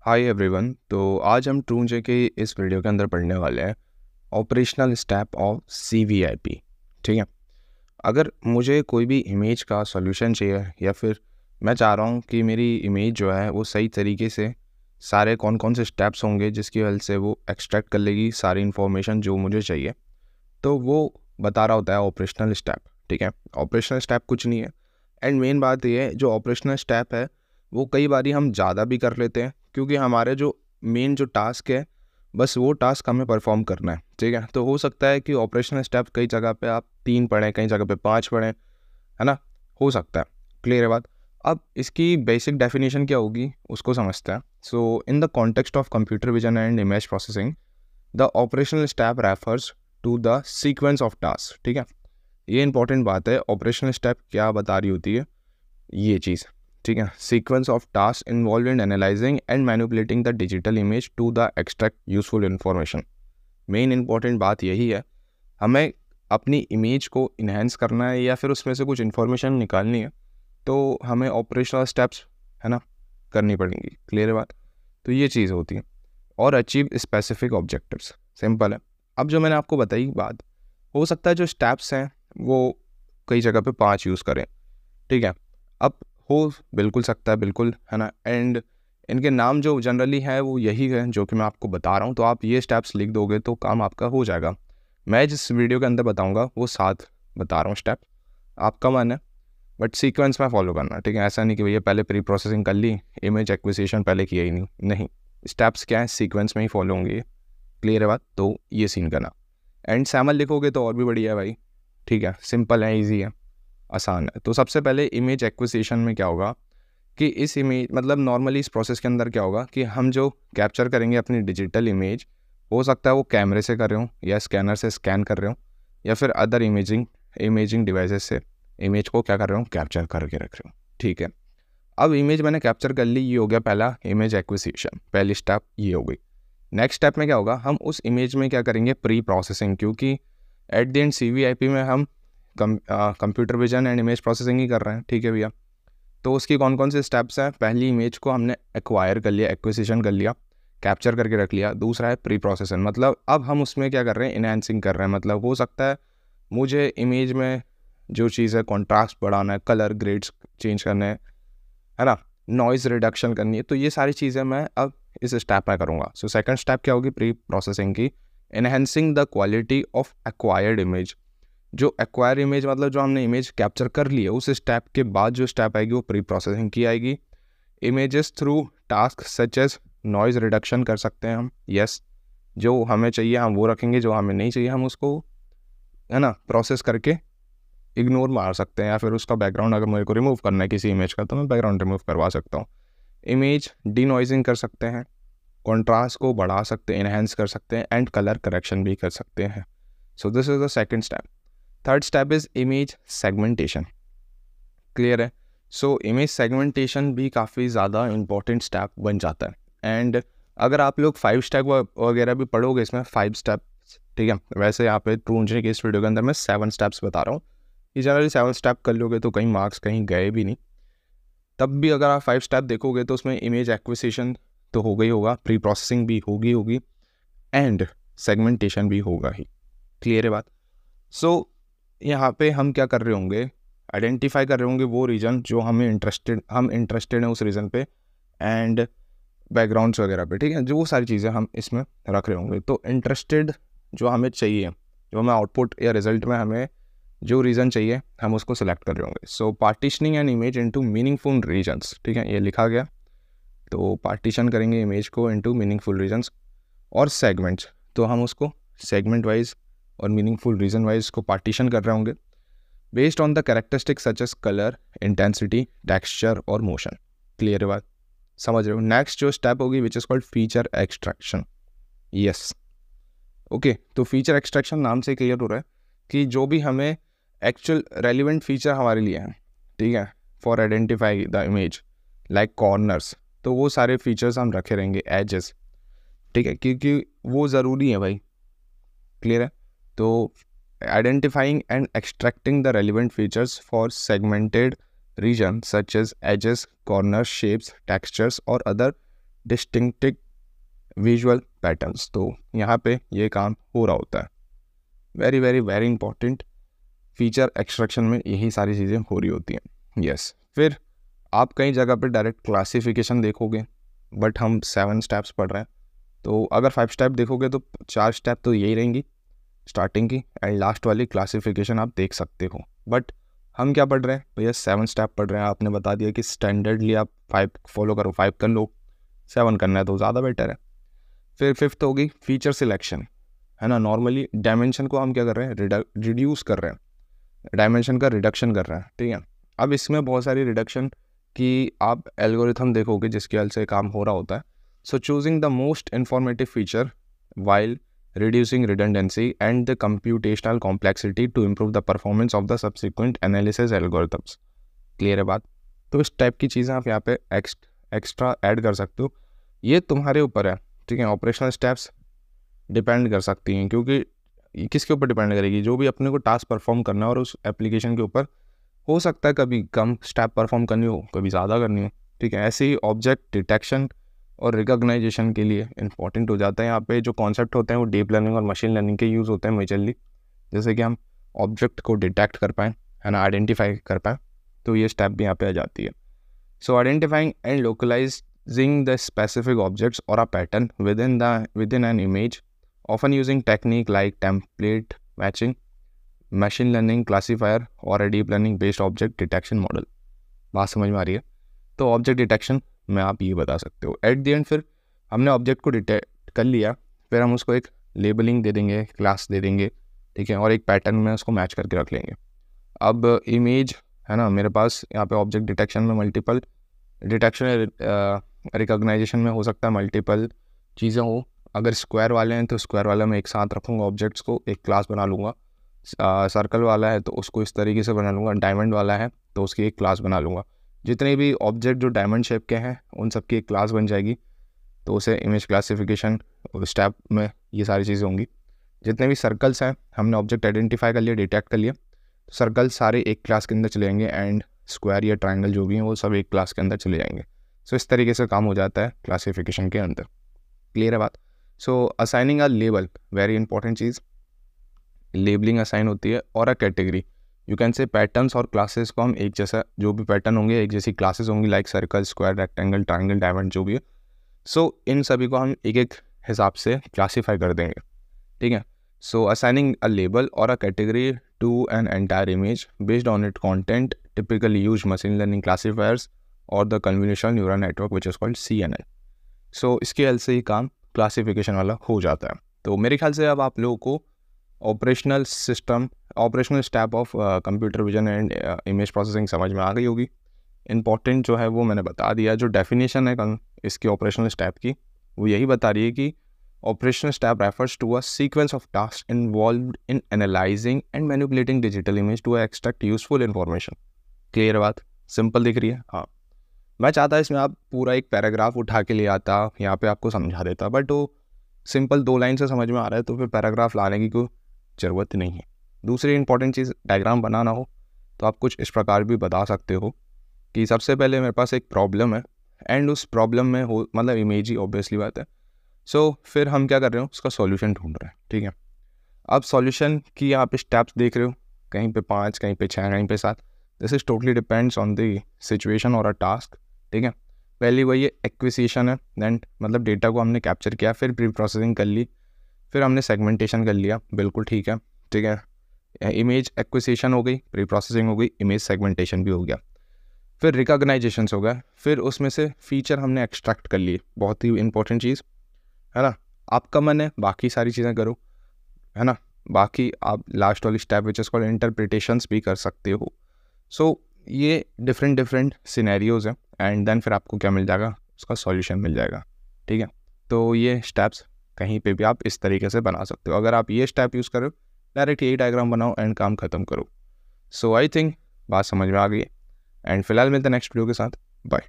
Hi everyone. तो आज हम ट्रूंजे के इस वीडियो के अंदर पढ़ने वाले हैं ऑपरेशनल स्टेप ऑफ CVIP। ठीक है। अगर मुझे कोई भी इमेज का सॉल्यूशन चाहिए या फिर मैं चाह रहा हूँ कि मेरी इमेज जो है वो सही तरीके से सारे कौन कौन से स्टेप्स होंगे जिसकी वजह से वो एक्सट्रैक्ट कर लेगी सारी इन्फॉर्मेशन जो मुझे चाहिए, तो वो बता रहा होता है ऑपरेशनल स्टेप। ठीक है। ऑपरेशनल स्टेप कुछ नहीं है। एंड मेन बात ये है, जो ऑपरेशनल स्टेप है वो कई बारी हम ज़्यादा भी कर लेते हैं क्योंकि हमारे जो मेन जो टास्क है बस वो टास्क हमें परफॉर्म करना है। ठीक है। तो हो सकता है कि ऑपरेशनल स्टेप कई जगह पे आप 3 पढ़ें, कई जगह पे 5 पढ़ें, है ना। हो सकता है। क्लियर है बात। अब इसकी बेसिक डेफिनेशन क्या होगी उसको समझते हैं। So in the context of computer vision and image processing, the operational step refers to the sequence of task. ठीक है। ये इंपॉर्टेंट बात है, ऑपरेशनल स्टेप क्या बता रही होती है ये चीज़। ठीक है। Sequence of task involve in analysing and manipulating the digital image to the extract useful information. Main important बात यही है, हमें अपनी इमेज को इन्हेंस करना है या फिर उसमें से कुछ इन्फॉर्मेशन निकालनी है तो हमें ऑपरेशनल स्टेप्स, है ना, करनी पड़ेंगी। क्लियर है बात। तो ये चीज़ होती है। और अचीव स्पेसिफिक ऑब्जेक्टिव्स, सिंपल है। अब जो मैंने आपको बताई बात, हो सकता है जो स्टेप्स हैं वो कई जगह पे 5 यूज़ करें। ठीक है। अब हो बिल्कुल सकता है, बिल्कुल, है ना। एंड इनके नाम जो जनरली है वो यही है जो कि मैं आपको बता रहा हूँ, तो आप ये स्टेप्स लिख दोगे तो काम आपका हो जाएगा। मैं जिस वीडियो के अंदर बताऊँगा वो 7 बता रहा हूँ स्टेप, आपका मन है, बट सीक्वेंस में फॉलो करना। ठीक है। ऐसा नहीं कि भैया पहले प्री प्रोसेसिंग कर ली, इमेज एक्विजिशन पहले किया ही नहीं। स्टेप्स क्या है, सीक्वेंस में ही फॉलो होंगे। क्लियर है बात। तो ये सीन करना। एंड सैमल लिखोगे तो और भी बढ़िया है भाई। ठीक है। सिंपल है, ईजी है, आसान है। तो सबसे पहले इमेज एक्विजिशन में क्या होगा कि इस इमेज मतलब नॉर्मली इस प्रोसेस के अंदर क्या होगा कि हम जो कैप्चर करेंगे अपनी डिजिटल इमेज, हो सकता है वो कैमरे से कर रहे हो या स्कैनर से स्कैन कर रहे हो या फिर अदर इमेजिंग डिवाइसेस से इमेज को क्या कर रहे हो, कैप्चर करके रख रहे हो। ठीक है। अब इमेज मैंने कैप्चर कर ली, ये हो गया पहला इमेज एक्विजिशन, पहली स्टेप ये हो गई। नेक्स्ट स्टेप में क्या होगा, हम उस इमेज में क्या करेंगे, प्री प्रोसेसिंग, क्योंकि एट द एंड CVIP में हम computer vision and image processing ही कर रहे हैं। ठीक है भैया। तो उसकी कौन कौन से स्टेप्स हैं, पहली इमेज को हमने एक्वायर कर लिया, एक्विजिशन कर लिया, कैप्चर करके रख लिया। दूसरा है प्री प्रोसेसिंग, मतलब अब हम उसमें क्या कर रहे हैं, इनहेंसिंग कर रहे हैं। मतलब हो सकता है मुझे इमेज में जो चीज़ है कॉन्ट्रास्ट बढ़ाना है, कलर ग्रेड्स चेंज करने हैं, है ना, नॉइज़ रिडक्शन करनी है, तो ये सारी चीज़ें मैं अब इस स्टेप में करूँगा। सो सेकंड स्टेप क्या होगी, प्री प्रोसेसिंग की, enhancing the quality of acquired image. जो एक्वायर इमेज मतलब जो हमने इमेज कैप्चर कर ली है, उस स्टेप के बाद जो स्टेप आएगी वो प्री प्रोसेसिंग की आएगी। Images through task such as noise reduction कर सकते हैं हम, यस। जो हमें चाहिए हम वो रखेंगे, जो हमें नहीं चाहिए हम उसको, है ना, प्रोसेस करके इग्नोर मार सकते हैं। या फिर उसका बैकग्राउंड अगर मेरे को रिमूव करना है किसी इमेज का तो मैं बैकग्राउंड रिमूव करवा सकता हूँ। इमेज डीनॉइजिंग कर सकते हैं, कॉन्ट्रास्ट को बढ़ा सकते हैं, इनहेंस कर सकते हैं, एंड कलर करेक्शन भी कर सकते हैं। So this is the second step. Third step is image segmentation. Clear है। सो इमेज सेगमेंटेशन भी काफ़ी ज़्यादा इंपॉर्टेंट स्टेप बन जाता है। एंड अगर आप लोग 5 स्टेप वगैरह भी पढ़ोगे इसमें, 5 स्टेप, ठीक है। वैसे यहाँ पे ट्रूंजे के इस वीडियो के अंदर मैं 7 स्टेप्स बता रहा हूँ। ये जनरली 7 स्टेप कर लोगे तो कहीं मार्क्स कहीं गए भी नहीं। तब भी अगर आप 5 स्टेप देखोगे तो उसमें इमेज एक्विजिशन तो हो गई होगा, प्री प्रोसेसिंग भी होगी एंड सेगमेंटेशन भी होगा ही। क्लियर है बात। सो यहाँ पे हम क्या कर रहे होंगे, आइडेंटिफाई कर रहे होंगे वो रीजन जो हम इंटरेस्टेड हैं उस रीजन पे, एंड बैकग्राउंड्स वगैरह पे। ठीक है। जो वो सारी चीज़ें हम इसमें रख रहे होंगे। तो इंटरेस्टेड जो हमें चाहिए, जो हमें आउटपुट या रिजल्ट में हमें जो रीज़न चाहिए हम उसको सिलेक्ट कर रहे होंगे। So partitioning an image into meaningful regions. ठीक है, ये लिखा गया। तो पार्टीशन करेंगे इमेज को इनटू मीनिंगफुल रीजन्स और सेगमेंट्स, तो हम उसको सेगमेंट वाइज और मीनिंगफुल रीजन वाइज को पार्टीशन कर रहे होंगे based on the characteristics such as colour, intensity, texture और मोशन। क्लियर है बात, समझ रहे हो। नेक्स्ट जो स्टेप होगी which is called feature extraction. Yes, okay. तो फीचर एक्सट्रैक्शन नाम से क्लियर हो रहा है कि जो भी हमें एक्चुअल रेलिवेंट फीचर हमारे लिए हैं, ठीक है, for identify the image like corners, तो वो सारे फीचर्स हम रखे रहेंगे, एजेस। ठीक है, क्योंकि वो ज़रूरी है भाई। क्लियर है। तो identifying and extracting the relevant features for segmented region such as edges, corner, shapes, textures और अदर डिस्टिंक्टिव विजुअल पैटर्न्स। तो यहाँ पे ये काम हो रहा होता है। Very very very important, feature extraction में यही सारी चीज़ें हो रही होती हैं। यस, फिर आप कई जगह पे डायरेक्ट क्लासिफिकेशन देखोगे, बट हम 7 स्टेप्स पढ़ रहे हैं, तो अगर 5 स्टेप देखोगे तो 4 स्टेप तो यही रहेंगी स्टार्टिंग की, एंड लास्ट वाली क्लासिफिकेशन आप देख सकते हो। बट हम क्या पढ़ रहे हैं भैया, 7 स्टेप पढ़ रहे हैं। आपने बता दिया कि स्टैंडर्डली आप 5 फॉलो करो, 5 कर लो, 7 करना है तो ज़्यादा बेटर है। फिर 5th होगी फीचर सिलेक्शन, है ना। नॉर्मली डायमेंशन को हम क्या कर रहे हैं, रिड्यूस कर रहे हैं, डायमेंशन का रिडक्शन कर रहे हैं, ठीक है। अब इसमें बहुत सारी रिडक्शन की आप एल्गोरिथम देखोगे जिसके हल से काम हो रहा होता है। So choosing the most informative feature while reducing redundancy and the computational complexity to improve the performance of the subsequent analysis algorithms। Clear है बात। तो इस टाइप की चीज़ें आप यहाँ पे एक्स्ट्रा ऐड कर सकते हो, ये तुम्हारे ऊपर है, ठीक है। ऑपरेशनल स्टेप्स डिपेंड कर सकती हैं, क्योंकि किसके ऊपर डिपेंड करेगी, जो भी अपने को टास्क परफॉर्म करना है और उस एप्लीकेशन के ऊपर। हो सकता है कभी कम स्टेप परफॉर्म करनी हो, कभी ज़्यादा करनी हो, ठीक है। ऐसे ही ऑब्जेक्ट डिटेक्शन और रिकॉग्नाइजेशन के लिए इंपॉर्टेंट हो जाता है। यहाँ पे जो कॉन्सेप्ट होते हैं वो डीप लर्निंग और मशीन लर्निंग के यूज़ होते हैं मेजरली, जैसे कि हम ऑब्जेक्ट को डिटेक्ट कर पाएँ, है ना, आइडेंटिफाई कर पाएँ, तो ये स्टेप भी यहाँ पे आ जाती है। So identifying and localizing the specific objects or a pattern within an image, often using technique like template matching, machine learning classifier or deep learning based object detection model. बात समझ में आ रही है। तो ऑब्जेक्ट डिटेक्शन में आप ये बता सकते हो। एट द एंड फिर हमने ऑब्जेक्ट को डिटेक्ट कर लिया, फिर हम उसको एक लेबलिंग दे देंगे, क्लास दे देंगे, ठीक है, और एक पैटर्न में उसको मैच करके रख लेंगे। अब इमेज, है ना, मेरे पास यहाँ पे ऑब्जेक्ट डिटेक्शन में मल्टीपल डिटेक्शन, रिकॉग्नाइजेशन में हो सकता है मल्टीपल चीज़ें हो। अगर स्क्वायर वाले हैं तो स्क्वायर वाला मैं एक साथ रखूँगा ऑब्जेक्ट्स को, एक क्लास बना लूँगा। सर्कल वाला है तो उसको इस तरीके से बना लूँगा। डायमंड वाला है तो उसकी एक क्लास बना लूँगा। जितने भी ऑब्जेक्ट जो डायमंड शेप के हैं उन सब की एक क्लास बन जाएगी, तो उसे इमेज क्लासिफिकेशन स्टेप में ये सारी चीज़ें होंगी। जितने भी सर्कल्स हैं हमने ऑब्जेक्ट आइडेंटिफाई कर लिया, डिटेक्ट कर लिया, तो सर्कल सारे एक क्लास के अंदर चले जाएंगे, एंड स्क्वायर या ट्रायंगल जो भी हैं वो सब एक क्लास के अंदर चले जाएंगे। सो इस तरीके से काम हो जाता है क्लासिफिकेशन के अंदर। क्लियर है बात। So assigning a label, very important चीज़, लेबलिंग असाइन होती है। Or a category, you can say patterns और क्लासेस को हम एक जैसा, जो भी पैटर्न होंगे एक जैसी क्लासेस होंगी, like circle, square, rectangle, triangle, diamond जो भी है। सो इन सभी को हम एक एक हिसाब से क्लासीफाई कर देंगे, ठीक है। सो assigning a label or a category to an entire image based on it content typically use machine learning classifiers or the convolutional neural network which is called CNN। So इसके हेल्प से ही काम classification वाला हो जाता है। तो मेरे ख्याल से अब आप लोगों को operational step of computer vision and image processing समझ में आ गई होगी। इंपॉर्टेंट जो है वो मैंने बता दिया। जो डेफिनेशन है इसकी ऑपरेशनल स्टेप की, वो यही बता रही है कि operational step refers to a sequence of task involved in analysing and manipulating digital image to extract useful information. Clear बात, सिंपल दिख रही है। हाँ, मैं चाहता इसमें आप पूरा एक पैराग्राफ उठा के ले आता, यहाँ पे आपको समझा देता, बट वो सिंपल 2 लाइन से समझ में आ रहा है, तो फिर पैराग्राफ लाने की कोई ज़रूरत नहीं है। दूसरी इंपॉर्टेंट चीज़, डायग्राम बनाना हो तो आप कुछ इस प्रकार भी बता सकते हो कि सबसे पहले मेरे पास एक प्रॉब्लम है, एंड उस प्रॉब्लम में हो, मतलब इमेज ही ऑब्वियसली बात है। सो फिर हम क्या कर रहे हो, उसका सॉल्यूशन ढूंढ रहे हैं, ठीक है। अब सॉल्यूशन की यहाँ पे स्टेप्स देख रहे हो, कहीं पे 5, कहीं पे 6, कहीं पे 7। This is totally depends on the situation और अ टास्क, ठीक है। पहली वही एक्विजिशन है, देन मतलब डेटा को हमने कैप्चर किया, फिर प्री प्रोसेसिंग कर ली, फिर हमने सेगमेंटेशन कर लिया, बिल्कुल ठीक है, ठीक है। इमेज एक्विजिशन हो गई, प्री प्रोसेसिंग हो गई, इमेज सेगमेंटेशन भी हो गया, फिर रिकॉग्नाइजेशन हो गया, फिर उसमें से फीचर हमने एक्सट्रैक्ट कर लिए। बहुत ही इंपॉर्टेंट चीज़ है ना। आपका मन है बाकी सारी चीज़ें करो, है ना, बाकी आप लास्ट वाली step which is called interpretations भी कर सकते हो। सो ये डिफरेंट सिनेरियोज हैं, एंड देन फिर आपको क्या मिल जाएगा, उसका सॉल्यूशन मिल जाएगा, ठीक है। तो ये स्टेप्स कहीं पे भी आप इस तरीके से बना सकते हो। अगर आप ये स्टेप यूज़ करो, डायरेक्ट यही डायग्राम बनाओ एंड काम ख़त्म करो। सो आई थिंक बात समझ में आ गई है, एंड फिलहाल मिलते हैं नेक्स्ट वीडियो के साथ। बाय।